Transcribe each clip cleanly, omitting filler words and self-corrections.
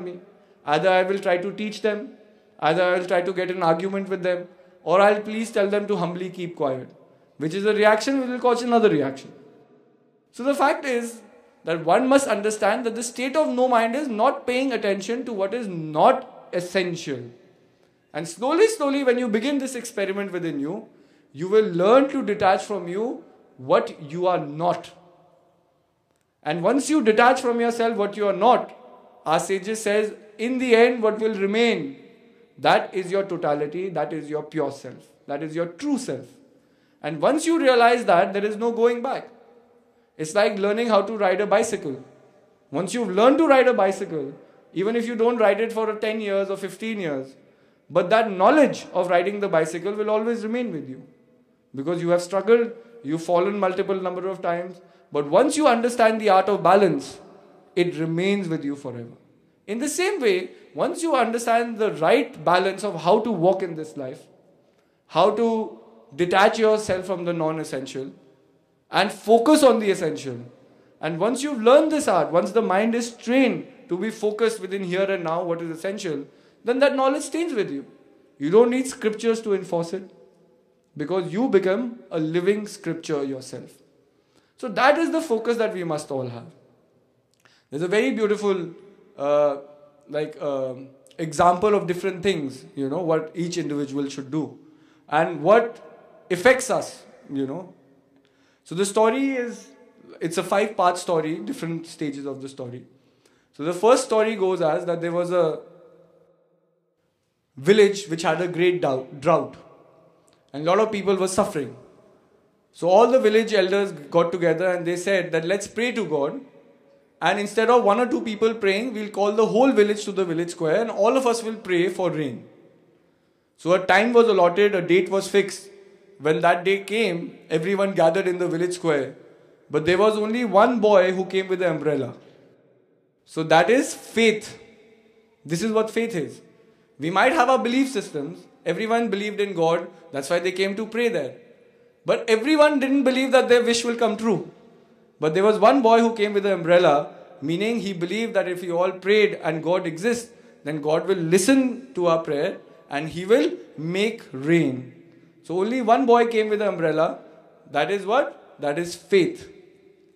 me. Either I will try to teach them, either I will try to get an argument with them, or I'll please tell them to humbly keep quiet, which is a reaction which will cause another reaction. So the fact is that one must understand that the state of no mind is not paying attention to what is not essential. And slowly, when you begin this experiment within you, you will learn to detach from you what you are not. And once you detach from yourself what you are not, our sages says, in the end what will remain, that is your totality, that is your pure self, that is your true self. And once you realize that, there is no going back. It's like learning how to ride a bicycle. Once you've learned to ride a bicycle, even if you don't ride it for 10 years or 15 years, but that knowledge of riding the bicycle will always remain with you. Because you have struggled, you've fallen multiple number of times, but once you understand the art of balance, it remains with you forever. In the same way, once you understand the right balance of how to walk in this life, how to detach yourself from the non-essential and focus on the essential, and once you've learned this art, once the mind is trained to be focused within here and now, what is essential, then that knowledge stays with you. You don't need scriptures to enforce it, because you become a living scripture yourself. So that is the focus that we must all have. There's a very beautiful example of different things, what each individual should do and what affects us, So the story it's a 5-part story, different stages of the story. So the first story goes as that there was a village which had a great drought and a lot of people were suffering. So all the village elders got together and they said that let's pray to God, and instead of 1 or 2 people praying, we'll call the whole village to the village square and all of us will pray for rain. So a time was allotted, a date was fixed. When that day came, everyone gathered in the village square, but there was only one boy who came with an umbrella. So that is faith. This is what faith is. We might have our belief systems. Everyone believed in God. That's why they came to pray there. But everyone didn't believe that their wish will come true. But there was one boy who came with an umbrella, meaning he believed that if we all prayed and God exists, then God will listen to our prayer and He will make rain. So only one boy came with an umbrella. That is what? That is faith.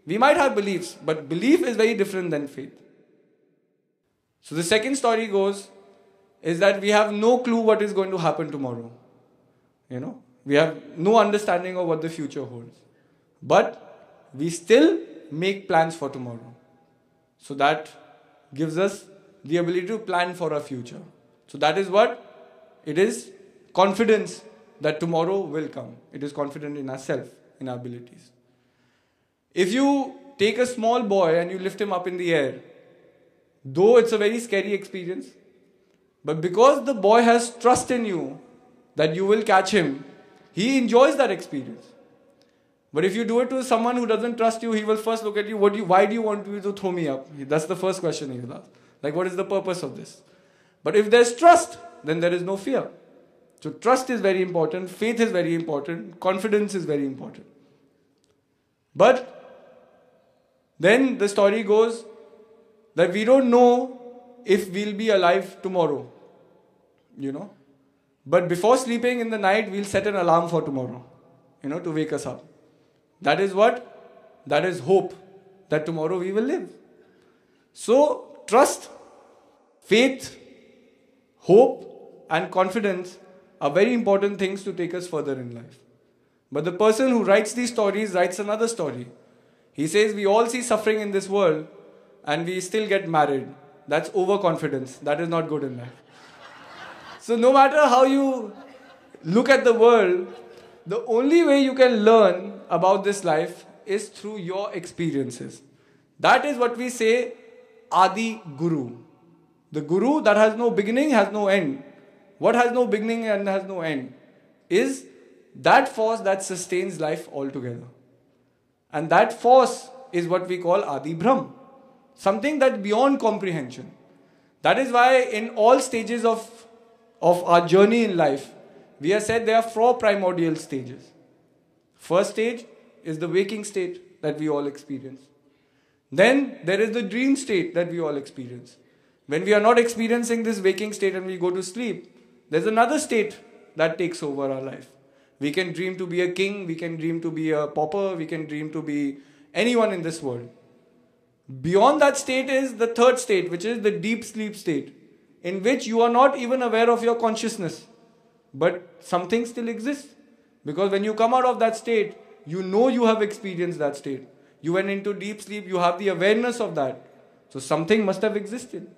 We might have beliefs, but belief is very different than faith. So the second story goes, is that we have no clue what is going to happen tomorrow. We have no understanding of what the future holds. But we still make plans for tomorrow. So that gives us the ability to plan for our future. So that is what? It is confidence that tomorrow will come. It is confident in ourselves, in our abilities. If you take a small boy and you lift him up in the air, though it's a very scary experience, but because the boy has trust in you that you will catch him, he enjoys that experience. But if you do it to someone who doesn't trust you, he will first look at you, why do you want me to throw me up? That's the first question he will ask. Like, what is the purpose of this? But if there's trust, then there is no fear. So trust is very important, faith is very important, confidence is very important. But then the story goes that we don't know if we'll be alive tomorrow. But before sleeping in the night, we'll set an alarm for tomorrow, to wake us up. That is what? That is hope that tomorrow we will live. So trust, faith, hope and confidence are very important things to take us further in life. But the person who writes these stories writes another story. He says we all see suffering in this world and we still get married. That's overconfidence. That is not good in life. So no matter how you look at the world, the only way you can learn about this life is through your experiences. That is what we say, Adi Guru. The Guru that has no beginning, has no end. What has no beginning and has no end is that force that sustains life altogether. And that force is what we call Adi Brahm. Something that's beyond comprehension. That is why in all stages of our journey in life, we have said there are 4 primordial stages. First stage is the waking state that we all experience. Then there is the dream state that we all experience. When we are not experiencing this waking state and we go to sleep, there's another state that takes over our life. We can dream to be a king, we can dream to be a pauper, we can dream to be anyone in this world. Beyond that state is the third state, which is the deep sleep state, in which you are not even aware of your consciousness, but something still exists. Because when you come out of that state, you know you have experienced that state. You went into deep sleep, you have the awareness of that. So something must have existed.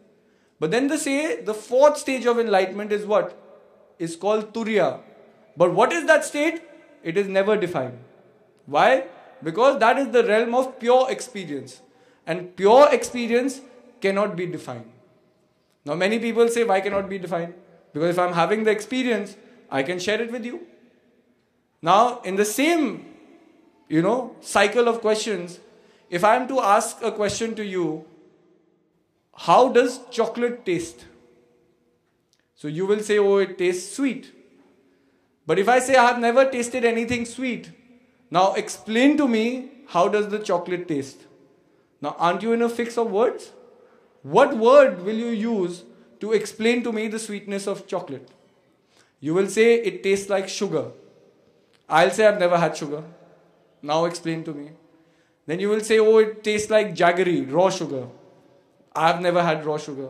But then they say the fourth stage of enlightenment is what? Is called Turiya. But what is that state? It is never defined. Why? Because that is the realm of pure experience. And pure experience cannot be defined. Now many people say, why cannot be defined? Because if I'm having the experience, I can share it with you. Now in the same, cycle of questions, if I am to ask a question to you, how does chocolate taste? So you will say, oh, it tastes sweet. But if I say I have never tasted anything sweet, now explain to me, how does the chocolate taste? Now aren't you in a fix of words? What word will you use to explain to me the sweetness of chocolate? You will say it tastes like sugar. I'll say I've never had sugar. Now explain to me. Then you will say, oh, it tastes like jaggery, raw sugar. I've never had raw sugar.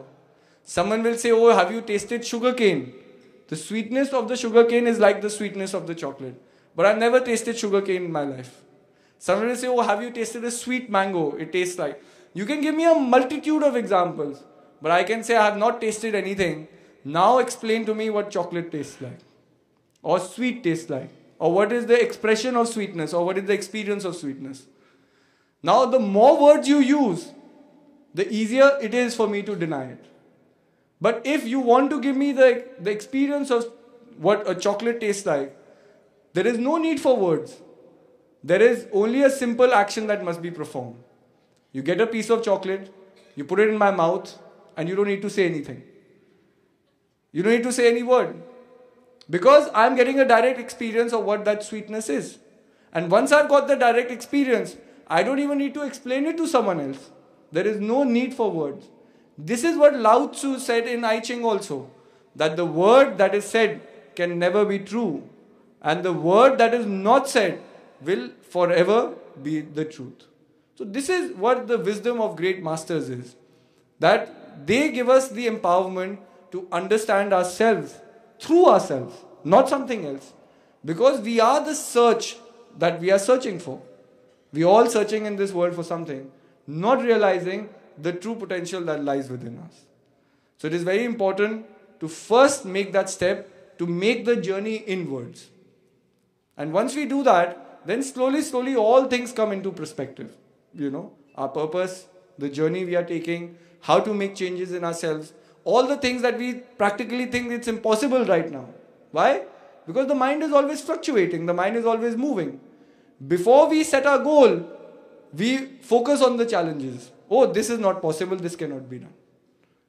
Someone will say, oh, have you tasted sugar cane? The sweetness of the sugar cane is like the sweetness of the chocolate. But I've never tasted sugar cane in my life. Someone will say, oh, have you tasted a sweet mango? It tastes like. You can give me a multitude of examples. But I can say I have not tasted anything. Now explain to me what chocolate tastes like. Or sweet tastes like. Or what is the expression of sweetness. Or what is the experience of sweetness. Now the more words you use, the easier it is for me to deny it. But if you want to give me the experience of what a chocolate tastes like, there is no need for words. There is only a simple action that must be performed. You get a piece of chocolate, you put it in my mouth, and you don't need to say anything. You don't need to say any word. Because I'm getting a direct experience of what that sweetness is. And once I've got the direct experience, I don't even need to explain it to someone else. There is no need for words. This is what Lao Tzu said in I Ching also. That the word that is said can never be true. And the word that is not said will forever be the truth. So this is what the wisdom of great masters is. That they give us the empowerment to understand ourselves through ourselves, not something else. Because we are the search that we are searching for. We are all searching in this world for something, not realizing the true potential that lies within us. So it is very important to first make that step to make the journey inwards. And once we do that, then slowly all things come into perspective. Our purpose, the journey we are taking, how to make changes in ourselves, all the things that we practically think it's impossible right now. Why? Because the mind is always fluctuating, the mind is always moving. Before we set our goal, we focus on the challenges. Oh, this is not possible, this cannot be done.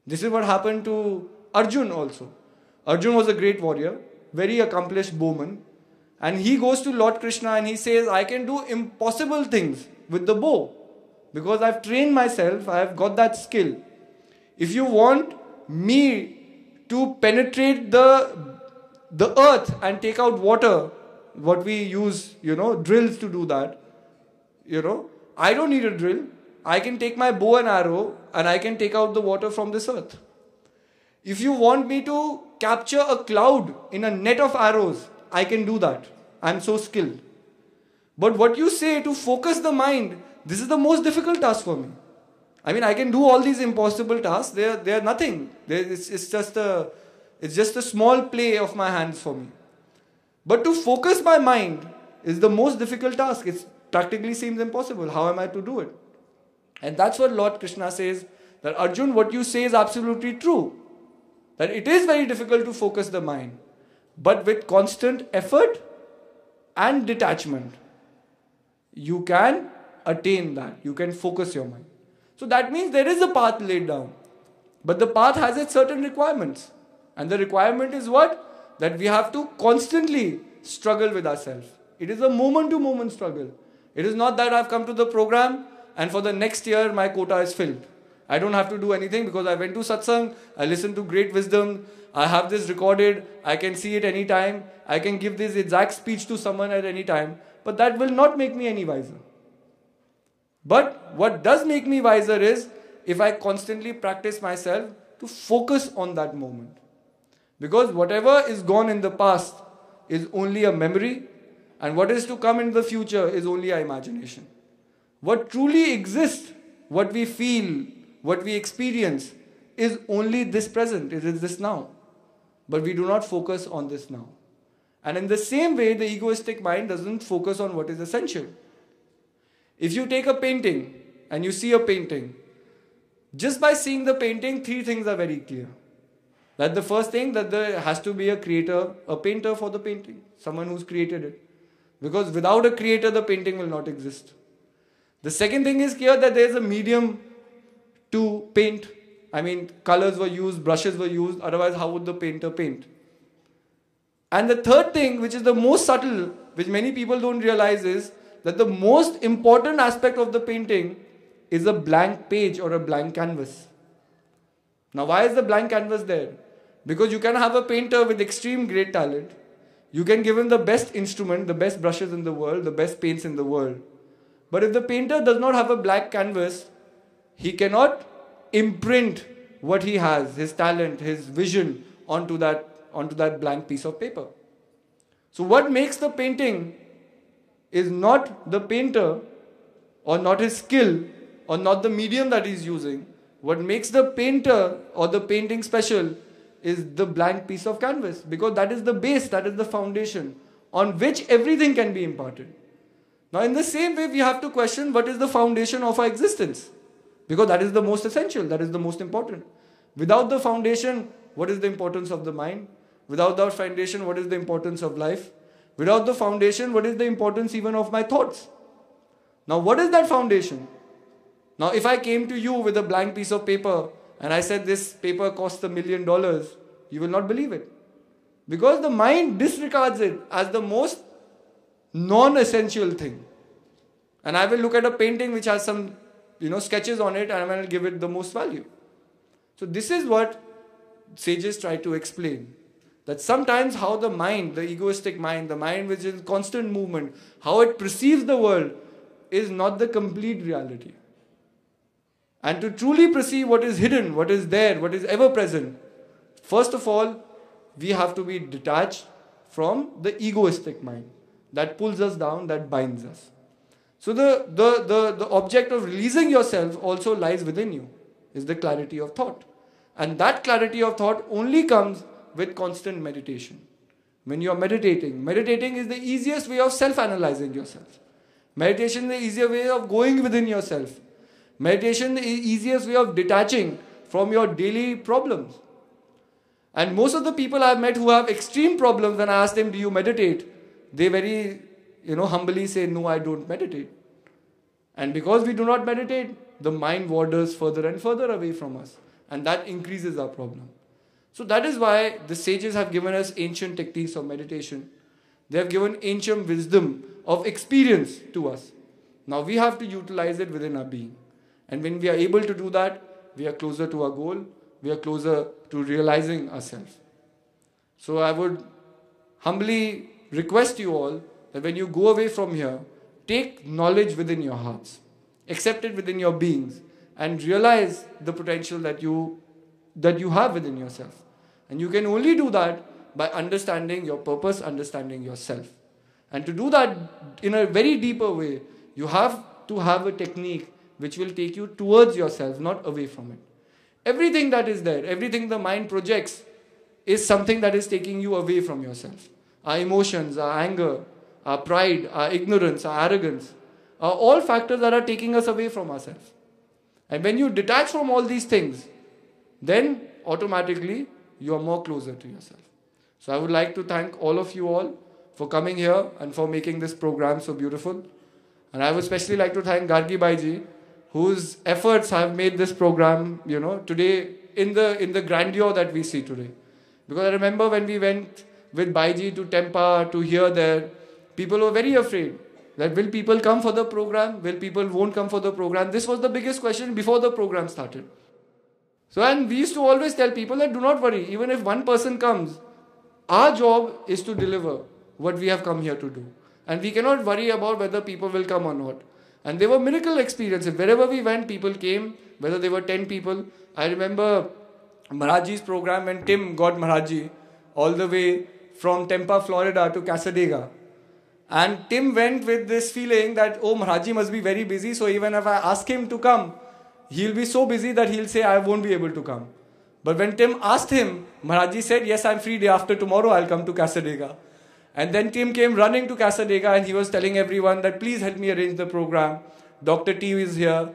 This is what happened to Arjun also. Arjun was a great warrior, very accomplished bowman. And he goes to Lord Krishna and he says, I can do impossible things with the bow. Because I've trained myself, I've got that skill. If you want me to penetrate the earth and take out water, what we use, drills to do that, I don't need a drill. I can take my bow and arrow and I can take out the water from this earth. If you want me to capture a cloud in a net of arrows, I can do that. I'm so skilled. But what you say to focus the mind, this is the most difficult task for me. I mean, I can do all these impossible tasks. They are nothing. It's just a small play of my hands for me. But to focus my mind is the most difficult task. It practically seems impossible. How am I to do it? And that's what Lord Krishna says, that Arjun, what you say is absolutely true. That it is very difficult to focus the mind. But with constant effort and detachment, you can attain that. You can focus your mind. So that means there is a path laid down. But the path has its certain requirements. And the requirement is what? That we have to constantly struggle with ourselves. It is a moment-to-moment struggle. It is not that I've come to the program and for the next year my quota is filled. I don't have to do anything because I went to satsang, I listened to great wisdom, I have this recorded, I can see it anytime, I can give this exact speech to someone at any time, but that will not make me any wiser. But what does make me wiser is if I constantly practice myself to focus on that moment. Because whatever is gone in the past is only a memory, and what is to come in the future is only our imagination. What truly exists, what we feel, what we experience is only this present, it is this now. But we do not focus on this now. And in the same way, the egoistic mind doesn't focus on what is essential. If you take a painting and you see a painting, just by seeing the painting, 3 things are very clear. That the first thing, that there has to be a creator, a painter for the painting, someone who's created it. Because without a creator, the painting will not exist. The second thing is clear that there is a medium to paint. I mean, colors were used, brushes were used, otherwise how would the painter paint? And the third thing, which is the most subtle, which many people don't realize, is that the most important aspect of the painting is a blank page or a blank canvas. Now, why is the blank canvas there? Because you can have a painter with extreme great talent. You can give him the best instrument, the best brushes in the world, the best paints in the world. But if the painter does not have a blank canvas, he cannot imprint what he has, his talent, his vision onto that blank piece of paper. So what makes the painting is not the painter or not his skill or not the medium that he's using. What makes the painter or the painting special is the blank piece of canvas, because that is the base, that is the foundation on which everything can be imparted. Now in the same way, we have to question what is the foundation of our existence, because that is the most essential, that is the most important. Without the foundation, what is the importance of the mind? Without that foundation, what is the importance of life? Without the foundation, what is the importance even of my thoughts? Now what is that foundation? Now if I came to you with a blank piece of paper and I said this paper costs $1 million, you will not believe it. Because the mind disregards it as the most non-essential thing. And I will look at a painting which has some sketches on it, and I will give it the most value. So this is what sages try to explain. That sometimes how the mind, the egoistic mind, the mind which is in constant movement, how it perceives the world is not the complete reality. And to truly perceive what is hidden, what is there, what is ever present, first of all, we have to be detached from the egoistic mind that pulls us down, that binds us. So the object of releasing yourself also lies within you, is the clarity of thought. And that clarity of thought only comes with constant meditation. When you are meditating is the easiest way of self-analyzing yourself. Meditation is the easier way of going within yourself. Meditation is the easiest way of detaching from your daily problems. And most of the people I've met who have extreme problems, when I ask them, do you meditate? They very, humbly say, no, I don't meditate. And because we do not meditate, the mind wanders further and further away from us. And that increases our problem. So that is why the sages have given us ancient techniques of meditation. They have given ancient wisdom of experience to us. Now we have to utilize it within our being. And when we are able to do that, we are closer to our goal. We are closer to realizing ourselves. So I would humbly request you all that when you go away from here, take knowledge within your hearts. Accept it within your beings. And realize the potential that you have within yourself. And you can only do that by understanding your purpose, understanding yourself. And to do that in a very deeper way, you have to have a technique which will take you towards yourself, not away from it. Everything that is there, everything the mind projects is something that is taking you away from yourself. Our emotions, our anger, our pride, our ignorance, our arrogance are all factors that are taking us away from ourselves. And when you detach from all these things, then automatically you are more closer to yourself. So I would like to thank all of you all for coming here and for making this program so beautiful. And I would especially like to thank Gargi Bhaiji, whose efforts have made this program, today in the grandeur that we see today. Because I remember when we went with Bhaiji to Tempa, to here, there, people were very afraid that will people come for the program? Will people won't come for the program? This was the biggest question before the program started. So, and we used to always tell people that do not worry, even if one person comes, our job is to deliver what we have come here to do. And we cannot worry about whether people will come or not. And there were miracle experiences. Wherever we went, people came, whether they were 10 people. I remember Maharajji's program when Tim got Maharajji all the way from Tampa, Florida to Casadega. And Tim went with this feeling that, oh, Maharajji must be very busy, so even if I ask him to come, he'll be so busy that he'll say, I won't be able to come. But when Tim asked him, Maharajji said, yes, I'm free day after tomorrow, I'll come to Casadega. And then Tim came running to Casadega and he was telling everyone that please help me arrange the program. Dr. T is here.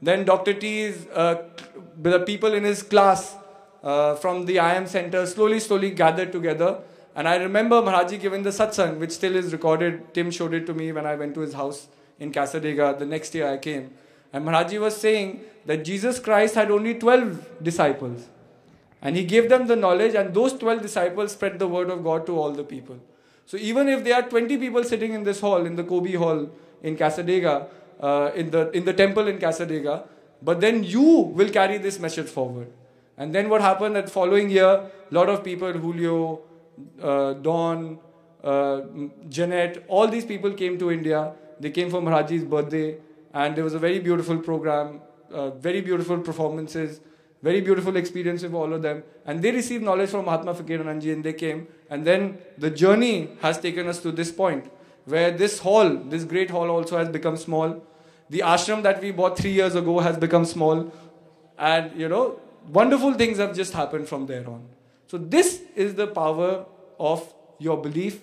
Then Dr. T is, the people in his class from the IM center slowly gathered together. And I remember Maharajji giving the satsang, which still is recorded. Tim showed it to me when I went to his house in Casadega. The next year I came. And Maharajji was saying that Jesus Christ had only 12 disciples. And he gave them the knowledge, and those 12 disciples spread the word of God to all the people. So even if there are 20 people sitting in this hall, in the Kobe hall in Casadega, in the temple in Casadega, but then you will carry this message forward. And then what happened that following year, a lot of people, Julio, Don, Janet, all these people came to India. They came for Maharajji's birthday, and there was a very beautiful program, very beautiful performances, very beautiful experience with all of them. And they received knowledge from Mahatma Fakiranandji, and they came. And then the journey has taken us to this point, where this hall, this great hall also has become small. The ashram that we bought 3 years ago has become small. And, you know, wonderful things have just happened from there on. So this is the power of your belief.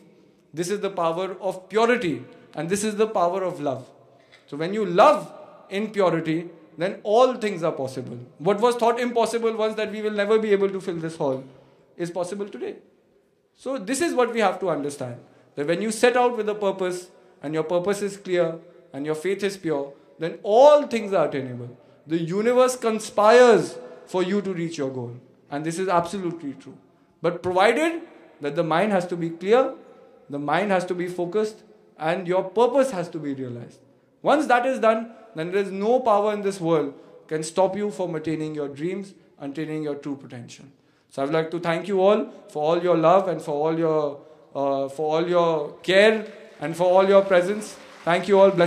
This is the power of purity. And this is the power of love. So when you love in purity, then all things are possible. What was thought impossible once, that we will never be able to fill this hall, is possible today. So this is what we have to understand. That when you set out with a purpose, and your purpose is clear, and your faith is pure, then all things are attainable. The universe conspires for you to reach your goal. And this is absolutely true. But provided that the mind has to be clear, the mind has to be focused, and your purpose has to be realized. Once that is done, then there is no power in this world can stop you from attaining your dreams, attaining your true potential. So I would like to thank you all for all your love and for all your care and for all your presence. Thank you all. Bless